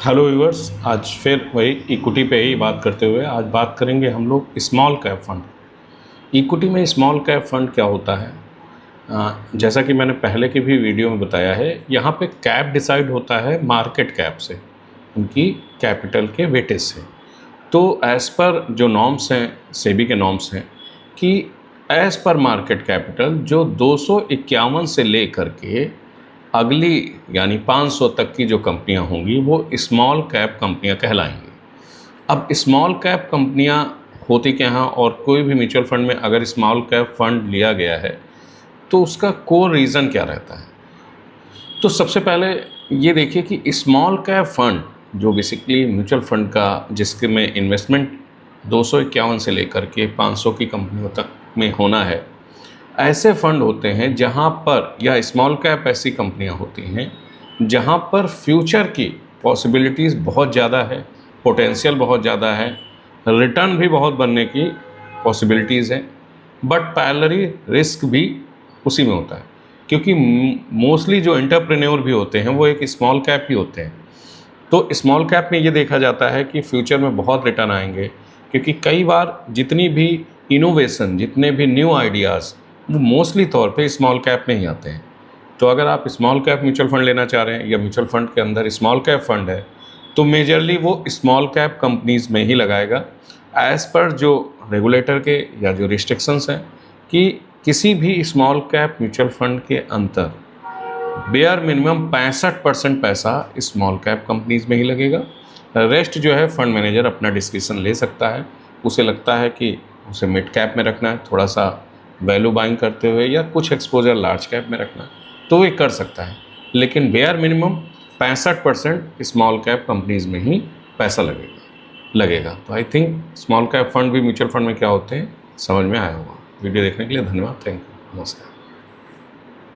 Hello viewers, आज फिर वही इक्विटी पे ही बात करते हुए आज बात करेंगे हम लोग स्मॉल कैप फंड। इक्विटी में स्मॉल कैप फंड क्या होता है? जैसा कि मैंने पहले की भी वीडियो में बताया है, यहाँ पे कैप डिसाइड होता है मार्केट कैप से, उनकी कैपिटल के वेटेज से। तो एज़ पर जो नॉर्म्स हैं, सेबी के नॉर्म्स हैं कि एज़ पर मार्केट कैपिटल जो 251 से लेकर के अगली यानी 500 तक की जो कंपनियां होंगी वो स्मॉल कैप कंपनियां कहलाएंगी। अब स्मॉल कैप कंपनियां होती क्या हैं, और कोई भी म्यूचुअल फंड में अगर स्मॉल कैप फंड लिया गया है तो उसका कोर रीज़न क्या रहता है? तो सबसे पहले ये देखिए कि स्मॉल कैप फंड जो बेसिकली म्यूचुअल फंड का जिसके में इन्वेस्टमेंट 251 से लेकर के 500 की कंपनियों तक में होना है, ऐसे फंड होते हैं जहां पर, या स्मॉल कैप ऐसी कंपनियां होती हैं जहां पर फ्यूचर की पॉसिबिलिटीज़ बहुत ज़्यादा है, पोटेंशियल बहुत ज़्यादा है, रिटर्न भी बहुत बनने की पॉसिबिलिटीज़ हैं, बट पैरेलली रिस्क भी उसी में होता है। क्योंकि मोस्टली जो एंटरप्रेन्योर भी होते हैं वो एक स्मॉल कैप ही होते हैं। तो स्मॉल कैप में ये देखा जाता है कि फ्यूचर में बहुत रिटर्न आएंगे, क्योंकि कई बार जितनी भी इनोवेशन, जितने भी न्यू आइडियाज़, वो मोस्टली तौर पे स्मॉल कैप में ही आते हैं। तो अगर आप स्मॉल कैप म्यूचुअल फंड लेना चाह रहे हैं या म्यूचुअल फंड के अंदर स्मॉल कैप फंड है, तो मेजरली वो स्मॉल कैप कंपनीज में ही लगाएगा, एज़ पर जो रेगुलेटर के या जो रिस्ट्रिक्शंस हैं कि किसी भी स्मॉल कैप म्यूचुअल फंड के अंदर बेयर मिनिमम 65% पैसा स्मॉल कैप कंपनीज में ही लगेगा। रेस्ट जो है फंड मैनेजर अपना डिस्क्रिप्शन ले सकता है, उसे लगता है कि उसे मिड कैप में रखना है, थोड़ा सा वैल्यू बाइंग करते हुए, या कुछ एक्सपोजर लार्ज कैप में रखना है, तो वो कर सकता है। लेकिन bare minimum 65% small cap companies में ही पैसा लगेगा। तो I think small cap fund भी म्यूचुअल फंड में क्या होते हैं समझ में आया होगा। वीडियो देखने के लिए धन्यवाद। Thank you. नमस्कार।